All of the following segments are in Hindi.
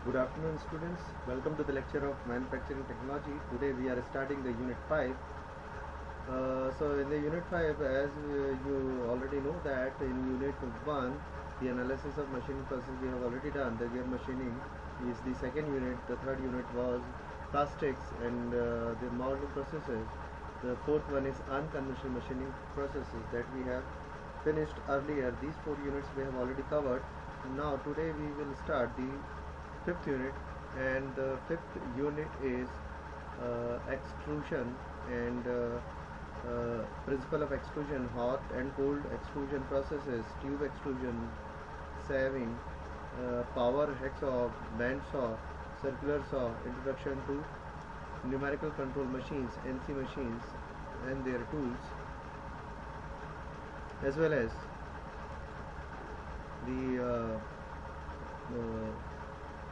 Good afternoon, students. Welcome to the lecture of Manufacturing Technology. Today we are starting the Unit 5. So in the Unit 5, as you already know that in Unit 1, the analysis of machining process we have already done. The gear machining is the second unit. The third unit was plastics and the molding processes. The fourth one is unconventional machining processes that we have finished earlier. These 4 units we have already covered. Now today we will start the fifth unit, and the fifth unit is extrusion and principle of extrusion, hot and cold extrusion processes, tube extrusion, sieving, power hacksaw, band saw, circular saw, introduction to numerical control machines, NC machines and their tools, as well as the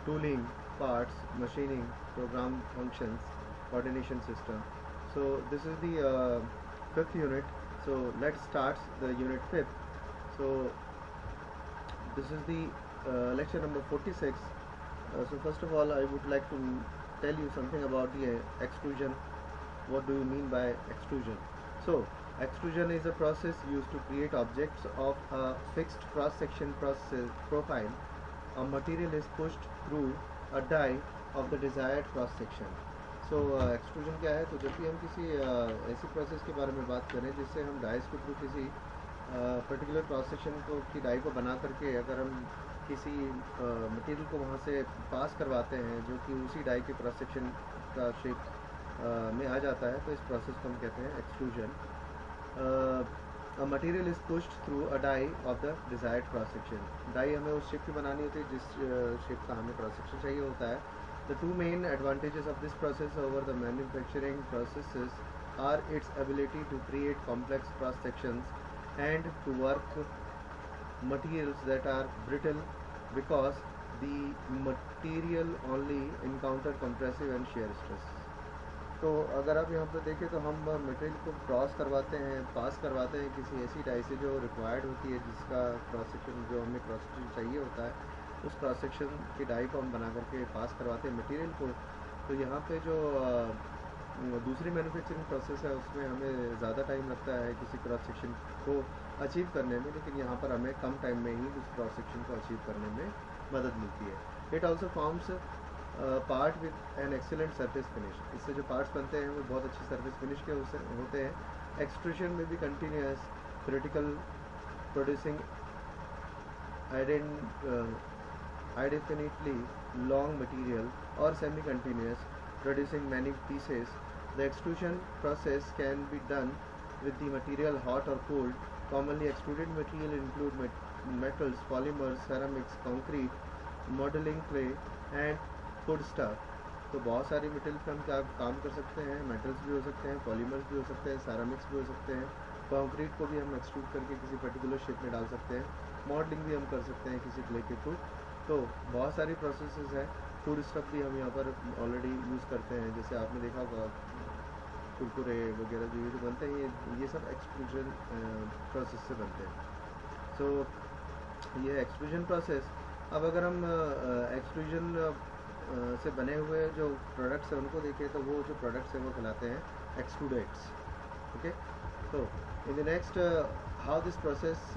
tooling, parts, machining, program functions, coordination system. So this is the fifth unit. So let's start the unit fifth. So this is the lecture number 46. So first of all, I would like to tell you something about the extrusion. What do you mean by extrusion? So extrusion is a process used to create objects of a fixed cross-section profile. A material is pushed through a die of the desired cross section. So extrusion क्या है? तो जब भी हम किसी ऐसी प्रोसेस के बारे में बात करें जिससे हम डाइस के थ्रू किसी पर्टिकुलर क्रॉस सेक्शन को की डाई को बना करके अगर हम किसी मटेरियल को वहाँ से पास करवाते हैं जो कि उसी डाई के क्रॉस सेक्शन का शेप में आ जाता है, तो इस प्रोसेस को हम कहते हैं extrusion. A material is pushed through a die of the desired cross section. Die हमें उस शेप की बनानी होती है जिस शेप का हमें क्रॉस सेक्शन चाहिए होता है. The two main advantages of this process over the manufacturing processes are its ability to create complex cross sections and to work materials that are brittle because the material only encounter compressive and shear stress. तो अगर आप यहाँ पर देखें तो हम मटेरियल को क्रॉस करवाते हैं, पास करवाते हैं किसी ऐसी डाई से जो रिक्वायर्ड होती है, जिसका क्रॉस सेक्शन जो हमें क्रॉस सेक्शन चाहिए होता है, उस क्रॉस सेक्शन की डाई को हम बना करके पास करवाते हैं मटेरियल को. तो यहाँ पे जो दूसरी मैन्युफैक्चरिंग प्रोसेस है उसमें हमें ज़्यादा टाइम लगता है किसी क्रॉस सेक्शन को अचीव करने में, लेकिन यहाँ पर हमें कम टाइम में ही उस क्रॉस सेक्शन को अचीव करने में मदद मिलती है. It also forms part with an excellent surface finish. इससे जो पार्ट्स बनते हैं वो बहुत अच्छी सरफेस फिनिश के होते हैं. एक्सट्रूशन में भी continuous critical producing indefinitely long material or semi-continuous producing many pieces. The extrusion process can be done with the material hot or cold. Commonly extruded material include metals, polymers, ceramics, concrete, modeling clay and food stuff. तो बहुत सारी मटेरियल पे हम क्या काम कर सकते हैं. मेटल्स भी हो सकते हैं, पॉलीमर्स भी हो सकते हैं, सैरामिक्स भी हो सकते हैं, कंक्रीट को भी हम एक्सट्रूड करके किसी पर्टिकुलर शेप में डाल सकते हैं, मॉडलिंग भी हम कर सकते हैं किसी क्ले के थ्रू. तो बहुत सारी प्रोसेसेस हैं. फूड स्टफ भी हम यहाँ पर ऑलरेडी यूज़ करते हैं. जैसे आपने देखा होगा कुरकुरे वगैरह जो ये बनते हैं, ये सब एक्सट्रूजन प्रोसेस से बनते हैं. सो ये एक्सट्रूजन प्रोसेस. अब अगर हम एक्सट्रूजन से बने हुए जो प्रोडक्ट्स हैं उनको देखें तो वो जो प्रोडक्ट्स हैं वो कहलाते हैं एक्सट्रूडेट्स. ओके. तो in the next how this process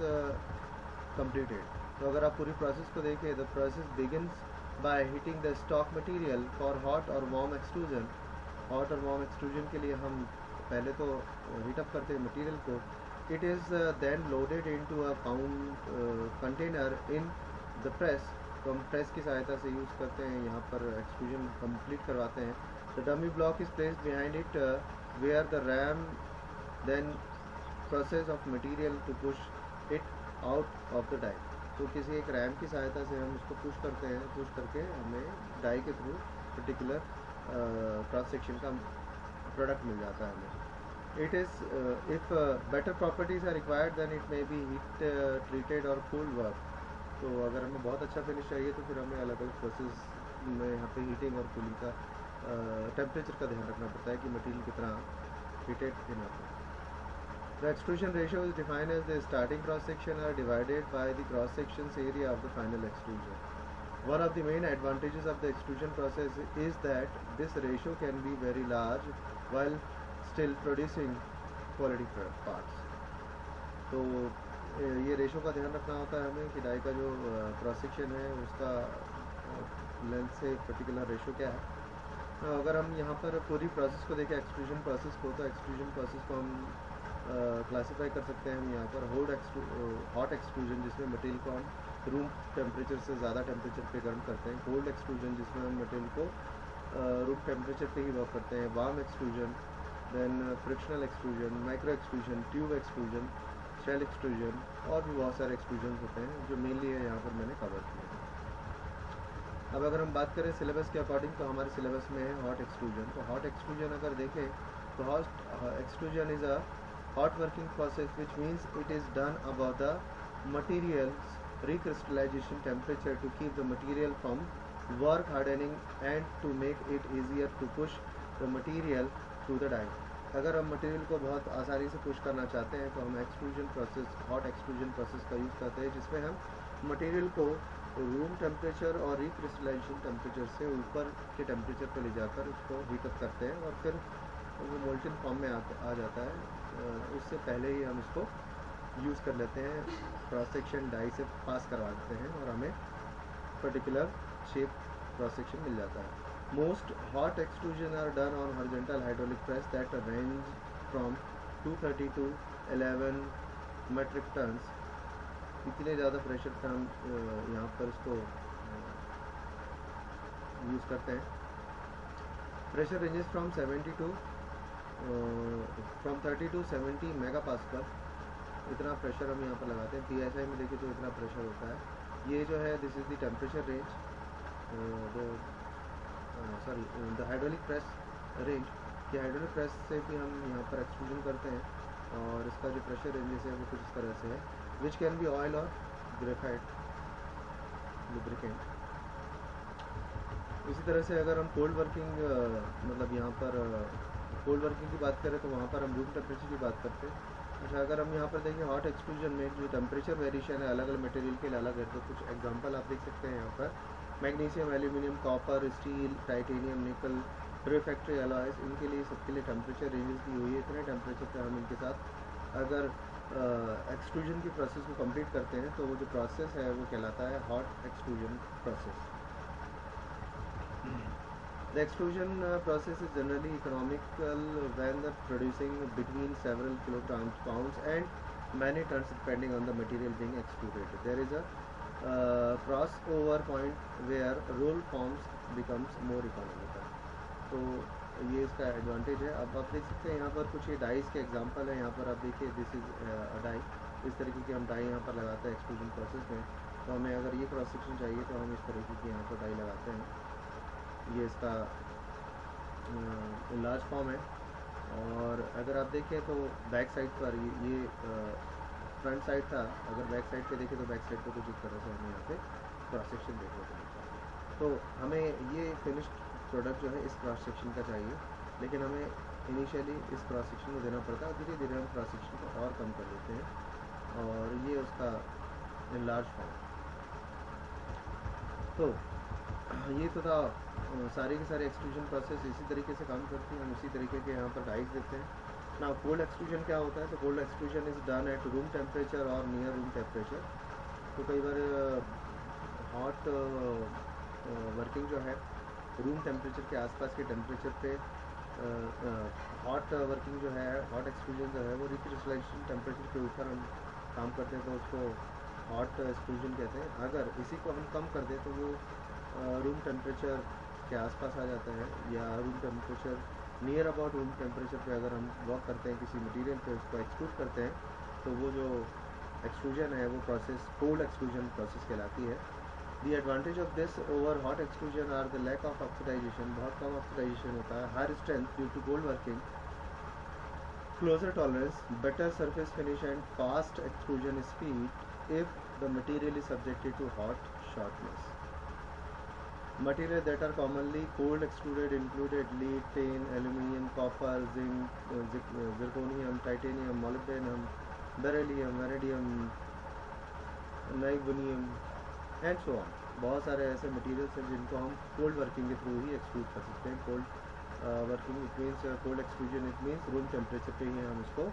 completed. तो अगर आप पूरी प्रोसेस को देखें, the process begins by heating the stock material for hot और वार्म एक्सट्रूजन. हॉट और वार्म एक्सट्रूजन के लिए हम पहले तो हीटअप करते हैं मटेरियल को. It is then loaded into a container in the press. तो हम प्रेस की सहायता से यूज़ करते हैं, यहाँ पर एक्सट्रूजन कंप्लीट करवाते हैं. The dummy block is placed behind it where the ram then process of material to push it out of the die. तो किसी एक रैम की सहायता से हम उसको पुश करते हैं, पुश करके हमें डाई के थ्रू पर्टिकुलर क्रॉस सेक्शन का प्रोडक्ट मिल जाता है हमें. It is if better properties are required then it may be heat treated और कूल्ड वर्क. तो अगर हमें बहुत अच्छा फिनिश चाहिए तो फिर हमें अलग अलग प्रोसेस में यहाँ पे हीटिंग और कूलिंग का टेम्परेचर का ध्यान रखना पड़ता है कि मटेरियल कितना हीटेड इन हो. The extrusion ratio is defined as the starting cross section are divided by the cross sections area of the final extrusion. One of the main advantages of the extrusion process is that this ratio can be very large while still producing quality parts. तो ये रेशो का ध्यान रखना होता है हमें कि डाई का जो क्रॉस सेक्शन है उसका लेंथ से पर्टिकुलर रेशो क्या है। अगर हम यहाँ पर पूरी प्रोसेस को देखें एक्सट्रूजन प्रोसेस को, तो एक्सट्रूजन प्रोसेस को हम क्लासीफाई कर सकते हैं हम यहाँ पर हॉट एक्सट्रूजन जिसमें मटेरियल को हम रूम टेम्परेचर से ज़्यादा टेम्परेचर पे गर्म करते हैं, कोल्ड एक्सट्रूजन जिसमें हम मटेरियल को रूम टेम्परेचर पे ही वर्क करते हैं, warm extrusion, then frictional extrusion, micro extrusion, tube extrusion, shell extrusion और भी बहुत सारे एक्सट्रूजन होते हैं जो मेनली है यहाँ पर मैंने कवर किए हैं। अब अगर हम बात करें सिलेबस के अकॉर्डिंग, तो हमारे सिलेबस में है हॉट एक्सट्रूजन। तो हॉट एक्सट्रूजन अगर देखें तो hot extrusion is a hot working process which means it is done above the material's recrystallization temperature to keep the material from work hardening and to make it easier to push the material through the die. अगर हम मटेरियल को बहुत आसानी से पुश करना चाहते हैं तो हम extrusion process, hot extrusion process का यूज़ करते हैं, जिसमें हम मटेरियल को रूम टेम्परेचर और रिक्रिस्टलाइजेशन टेम्परेचर से ऊपर के टेम्परेचर पर ले जाकर उसको हीटअप करते हैं और फिर वो मोल्टन फॉर्म में आ जाता है। उससे पहले ही हम इसको यूज़ कर लेते हैं, क्रॉस सेक्शन डाई से पास करवा देते हैं और हमें पर्टिकुलर शेप क्रॉस सेक्शन मिल जाता है। Most hot extrusion are done on horizontal hydraulic press that range from 230 to 11 metric tons. इतने ज़्यादा प्रेशर पे हम यहाँ पर इसको यूज़ करते हैं। Pressure ranges from 70 to from 30 to 70 mega pascal, इतना प्रेशर हम यहाँ पर लगाते हैं। PSI में देखिए तो इतना प्रेशर होता है। ये जो है this is the temperature range, the hydraulic press range. कि हाइड्रोलिक प्रेस से भी हम यहाँ पर एक्सट्रूजन करते हैं और इसका जो प्रेशर रेंजेस है वो कुछ इस तरह से है, विच कैन बी ऑयल और ग्रेफाइट लुब्रिकेंट। इसी तरह से अगर हम कोल्ड वर्किंग मतलब यहाँ पर कोल्ड वर्किंग की बात करें तो वहाँ पर हम रूम टेम्परेचर की बात करते हैं। अच्छा, अगर हम यहाँ पर देखें हॉट एक्सट्रूजन में जो टेम्परेचर वेरिएशन है अलग अलग मटेरियल के लिए अलग है, तो कुछ एग्जांपल आप देख सकते हैं यहाँ पर। Magnesium, aluminium, copper, steel, titanium, निकल, रिफैक्ट्री अलॉयज, इनके लिए सबके लिए टेम्परेचर रेंजेस दी हुई है। इतने टेम्परेचर पर हम इनके साथ अगर एक्सट्रूजन की प्रोसेस को कंप्लीट करते हैं तो वो जो प्रोसेस है वो कहलाता है hot extrusion process. The extrusion process is generally economical when the producing between several kilograms, pounds and many tons depending on the material being extruded. There is a crossover point where roll forms becomes more economical. तो ये इसका एडवांटेज है। अब आप देख सकते हैं यहाँ पर कुछ ये डाइस के एग्जांपल है। यहाँ पर आप देखिए दिस इज अ डाई, इस तरीके की हम डाई यहाँ पर लगाते हैं एक्सट्रूजन प्रोसेस में। तो हमें अगर ये क्रॉस सेक्शन चाहिए तो हम इस तरीके की यहाँ पर डाई लगाते हैं। ये इसका लार्ज फॉर्म है। और अगर आप देखें तो बैक साइड पर ये फ्रंट साइड था, अगर बैक साइड पे देखें तो बैक साइड पे कुछ इस तरह से हमें यहाँ पे क्रॉस सेक्शन देखने को मिलता है। तो हमें ये फिनिश्ड प्रोडक्ट जो है इस क्रॉस सेक्शन का चाहिए, लेकिन हमें इनिशियली इस क्रॉस सेक्शन को देना पड़ता है, धीरे धीरे हम क्रॉस सेक्शन को और कम कर देते हैं और ये उसका लार्ज फॉर्म। तो ये तो था सारे के सारे एक्सट्रूजन प्रोसेस इसी तरीके से काम करती हैं। हम इसी तरीके के यहाँ पर डाइस देते हैं ना। कोल्ड एक्सट्रूजन क्या होता है? तो cold extrusion is done at room temperature और नियर रूम टेम्परेचर। तो कई बार हॉट वर्किंग जो है रूम टेम्परेचर के आसपास के टेम्परेचर पे हॉट वर्किंग जो है, हॉट एक्सट्रूजन जो है वो रिक्रिस्टलाइजेशन टेम्परेचर के ऊपर हम काम करते हैं, तो उसको हॉट एक्सट्रूजन कहते हैं। अगर इसी को हम कम कर दें तो वो रूम टेम्परेचर के आसपास आ जाता है, या room temperature near about room temperature पे अगर हम वर्क करते हैं किसी मटेरियल पे, उसको एक्सट्रूड करते हैं, तो वो जो एक्सट्रूजन है वो प्रोसेस कोल्ड एक्सट्रूजन प्रोसेस कहलाती है। The advantage of this over hot extrusion are the lack of oxidization, बहुत कम ऑक्सीडाइजेशन होता है, higher strength due to cold working, closer tolerance, better surface finish and fast extrusion speed if the material is subjected to hot shortness. Materials that are commonly cold extruded included lead, tin, aluminium, copper, zinc, zirconium, titanium, molybdenum, beryllium, vanadium, niobium, and so on. बहुत सारे ऐसे मटेरियल्स हैं जिनको हम कोल्ड वर्किंग के थ्रू ही एक्सट्रूड कर सकते हैं। Cold working it means cold extrusion it means room temperature पे ही हम इसको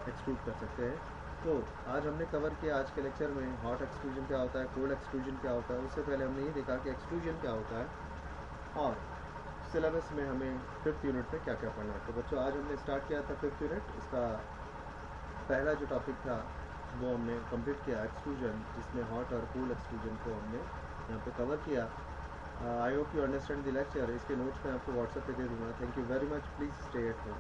एक्सट्रूड कर सकते हैं। तो आज हमने कवर किया आज के लेक्चर में हॉट एक्सट्रूजन क्या होता है, कोल्ड एक्सट्रूजन क्या होता है। उससे पहले हमने ये देखा कि एक्सट्रूजन क्या होता है और सिलेबस में हमें 5th यूनिट में क्या क्या पढ़ना है। तो बच्चों आज हमने स्टार्ट किया था 5th यूनिट। इसका पहला जो टॉपिक था वो हमने कंप्लीट किया एक्सट्रूजन, जिसमें हॉट और कूल एक्सट्रूजन को हमने यहाँ पे कवर किया। I hope you understand the lecture. इसके नोट्स मैं आपको व्हाट्सएप पे दे दूँगा। Thank you very much. Please stay at home.